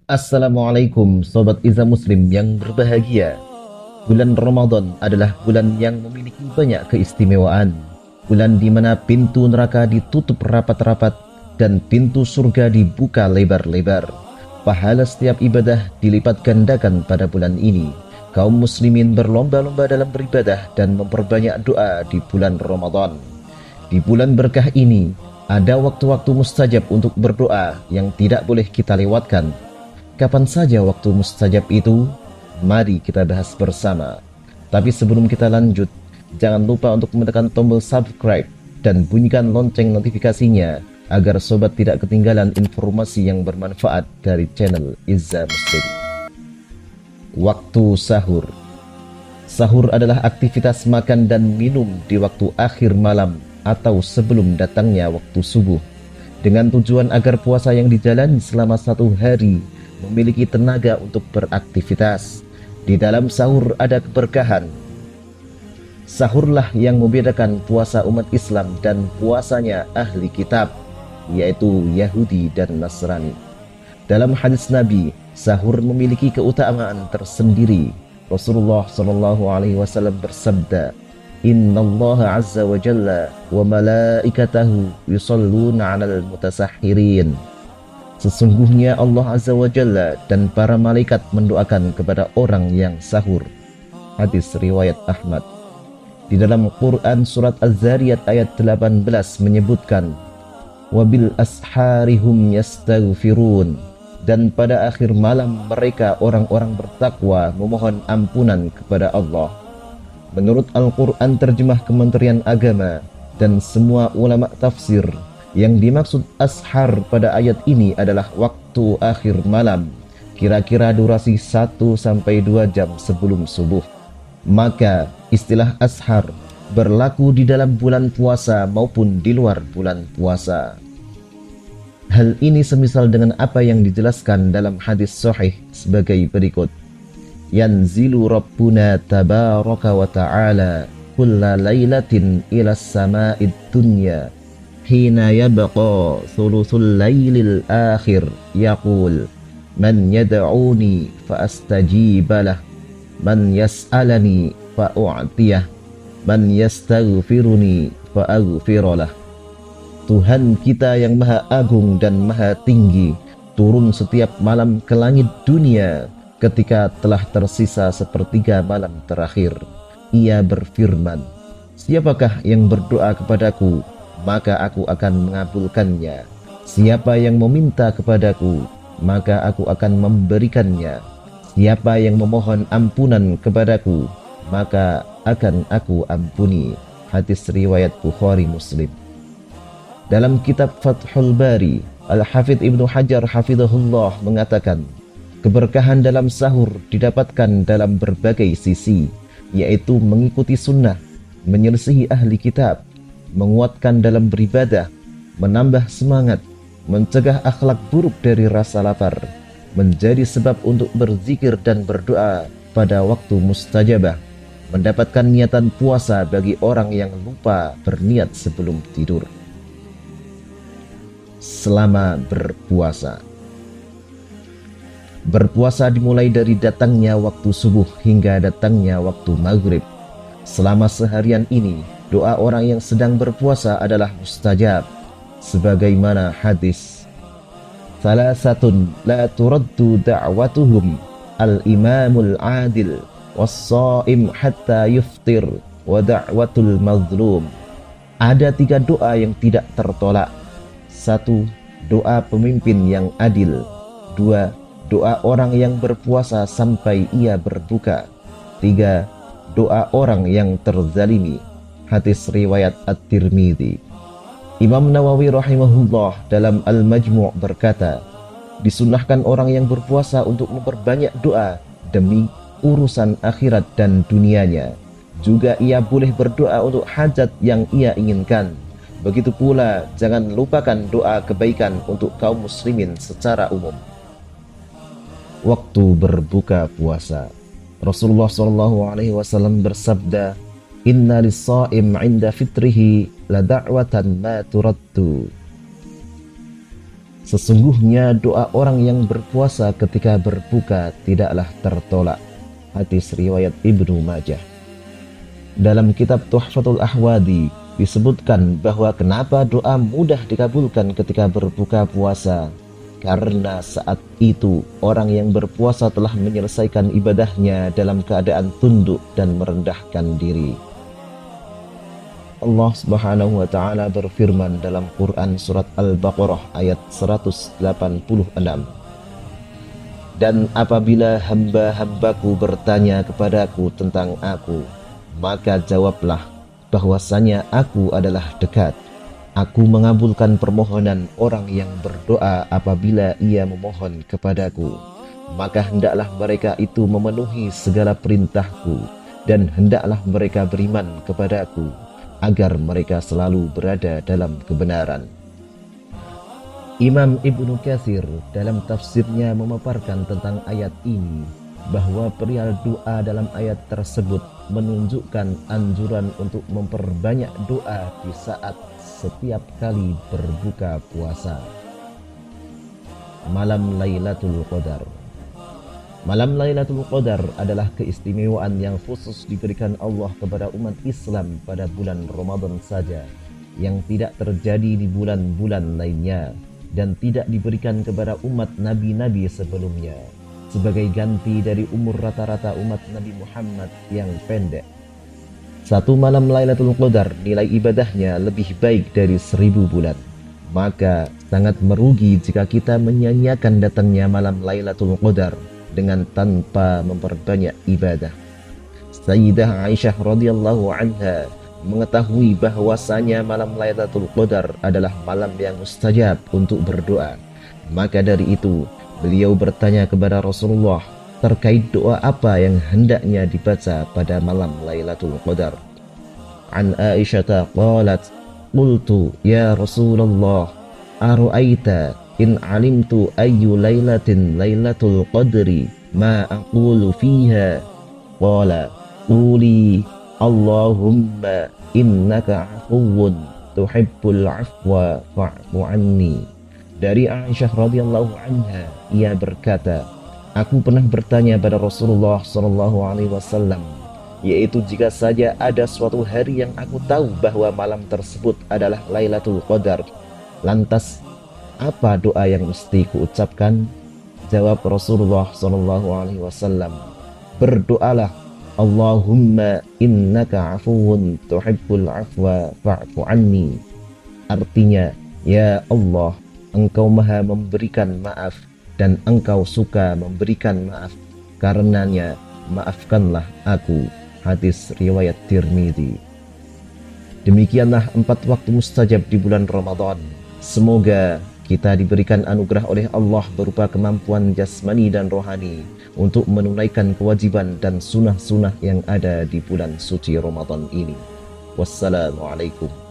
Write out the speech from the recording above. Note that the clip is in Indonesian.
Assalamualaikum Sobat Iza Muslim yang berbahagia. Bulan Ramadan adalah bulan yang memiliki banyak keistimewaan. Bulan di mana pintu neraka ditutup rapat-rapat dan pintu surga dibuka lebar-lebar. Pahala setiap ibadah dilipat gandakan pada bulan ini. Kaum muslimin berlomba-lomba dalam beribadah dan memperbanyak doa di bulan Ramadan. Di bulan berkah ini, ada waktu-waktu mustajab untuk berdoa yang tidak boleh kita lewatkan. Kapan saja waktu mustajab itu? Mari kita bahas bersama. Tapi sebelum kita lanjut, jangan lupa untuk menekan tombol subscribe dan bunyikan lonceng notifikasinya agar sobat tidak ketinggalan informasi yang bermanfaat dari channel Iza Muslim. Waktu sahur. Sahur adalah aktivitas makan dan minum di waktu akhir malam atau sebelum datangnya waktu subuh, dengan tujuan agar puasa yang dijalani selama satu hari memiliki tenaga untuk beraktivitas. Di dalam sahur ada keberkahan. Sahurlah yang membedakan puasa umat Islam dan puasanya ahli kitab, yaitu Yahudi dan Nasrani. Dalam hadis Nabi, sahur memiliki keutamaan tersendiri. Rasulullah SAW bersabda, Innallaha azza wa jalla wa malaikatahu yusalluna 'alal mutasahhirin. Sesungguhnya Allah Azza wa Jalla dan para malaikat mendoakan kepada orang yang sahur. Hadis riwayat Ahmad. Di dalam Quran surat Az-Zariyat ayat 18 menyebutkan, Wabil asharihum yastaghfirun. Dan pada akhir malam mereka orang-orang bertakwa memohon ampunan kepada Allah. Menurut Al-Quran terjemah Kementerian Agama dan semua ulama tafsir, yang dimaksud ashar pada ayat ini adalah waktu akhir malam, kira-kira durasi 1-2 jam sebelum subuh. Maka istilah ashar berlaku di dalam bulan puasa maupun di luar bulan puasa. Hal ini semisal dengan apa yang dijelaskan dalam hadis sahih sebagai berikut. Yanzilu Rabbuna tabaraka wa ta'ala kulla laylatin ila sama'id dunya hina yabqa thuluthul laylil akhir yaqul man yad'uni fa astajibalah man yas'alani fa u'tiyah man yastaghfiruni fa aghfiralah. Tuhan kita yang maha agung dan maha tinggi turun setiap malam ke langit dunia ketika telah tersisa sepertiga malam terakhir. Ia berfirman, siapakah yang berdoa kepadaku, maka aku akan mengabulkannya. Siapa yang meminta kepadaku, maka aku akan memberikannya. Siapa yang memohon ampunan kepadaku, maka akan aku ampuni. Hadis riwayat Bukhari Muslim. Dalam kitab Fathul Bari, Al-Hafidh Ibnu Hajar hafidhahullah mengatakan, keberkahan dalam sahur didapatkan dalam berbagai sisi, yaitu mengikuti sunnah, menyelisihi ahli kitab, menguatkan dalam beribadah, menambah semangat, mencegah akhlak buruk dari rasa lapar, menjadi sebab untuk berzikir dan berdoa pada waktu mustajabah, mendapatkan niatan puasa bagi orang yang lupa berniat sebelum tidur. Selama berpuasa. Berpuasa dimulai dari datangnya waktu subuh hingga datangnya waktu maghrib. Selama seharian ini, doa orang yang sedang berpuasa adalah mustajab, sebagaimana hadis, Salasatun la turaddu da'watuhum al-imamul adil was-sha'im hatta yuftir wa da'watul mazlum. Ada 3 doa yang tidak tertolak. 1. Doa pemimpin yang adil. 2. Doa orang yang berpuasa sampai ia berbuka. 3. Doa orang yang terzalimi. Hadis riwayat At-Tirmidzi. Imam Nawawi rahimahullah dalam Al-Majmu' berkata, disunnahkan orang yang berpuasa untuk memperbanyak doa demi urusan akhirat dan dunianya. Juga ia boleh berdoa untuk hajat yang ia inginkan. Begitu pula jangan lupakan doa kebaikan untuk kaum muslimin secara umum. Waktu berbuka puasa. Rasulullah SAW bersabda, Inna lis-sha'im 'inda fitrihi la da'watan ma turaddu. Sesungguhnya doa orang yang berpuasa ketika berbuka tidaklah tertolak. Hadis riwayat Ibnu Majah. Dalam kitab Tuhfatul Ahwadi disebutkan bahwa kenapa doa mudah dikabulkan ketika berbuka puasa, karena saat itu orang yang berpuasa telah menyelesaikan ibadahnya dalam keadaan tunduk dan merendahkan diri. Allah Subhanahu wa taala berfirman dalam Quran surat Al-Baqarah ayat 186. Dan apabila hamba-hambaku bertanya kepadaku tentang aku, maka jawablah bahwasanya aku adalah dekat. Aku mengabulkan permohonan orang yang berdoa apabila ia memohon kepadaku. Maka hendaklah mereka itu memenuhi segala perintahku, dan hendaklah mereka beriman kepadaku, agar mereka selalu berada dalam kebenaran. Imam Ibnu Katsir dalam tafsirnya memaparkan tentang ayat ini bahwa perihal doa dalam ayat tersebut menunjukkan anjuran untuk memperbanyak doa di saat setiap kali berbuka puasa. Malam Lailatul Qadar. Malam Lailatul Qadar adalah keistimewaan yang khusus diberikan Allah kepada umat Islam pada bulan Ramadan saja, yang tidak terjadi di bulan-bulan lainnya dan tidak diberikan kepada umat nabi-nabi sebelumnya, sebagai ganti dari umur rata-rata umat Nabi Muhammad yang pendek. Satu malam Lailatul Qadar nilai ibadahnya lebih baik dari 1000 bulan. Maka sangat merugi jika kita menyanyiakan datangnya malam Lailatul Qadar dengan tanpa memperbanyak ibadah. Sayyidah Aisyah radhiyallahu anha mengetahui bahwasanya malam Lailatul Qadar adalah malam yang mustajab untuk berdoa. Maka dari itu, beliau bertanya kepada Rasulullah terkait doa apa yang hendaknya dibaca pada malam Lailatul Qadar. An Aisyah qalat, qultu ya Rasulullah, ara'aita in alimtu ayyu lailatin Lailatul Qadri ma aqulu fiha? Qala, quli Allahumma innaka afuwun tuhibbul afwa fa'fu anni. Dari Aisyah radhiyallahu anha, ia berkata, aku pernah bertanya pada Rasulullah SAW, yaitu jika saja ada suatu hari yang aku tahu bahwa malam tersebut adalah Lailatul Qadar, lantas apa doa yang mesti kuucapkan? Jawab Rasulullah SAW, berdoalah, Allahumma innaka afuwun tuhibbul afwa fa'fu anni. Artinya, ya Allah, Engkau maha memberikan maaf dan Engkau suka memberikan maaf, karenanya maafkanlah aku. Hadis riwayat Tirmidzi. Demikianlah 4 waktu mustajab di bulan Ramadan. Semoga kita diberikan anugerah oleh Allah berupa kemampuan jasmani dan rohani untuk menunaikan kewajiban dan sunnah-sunnah yang ada di bulan suci Ramadan ini. Wassalamualaikum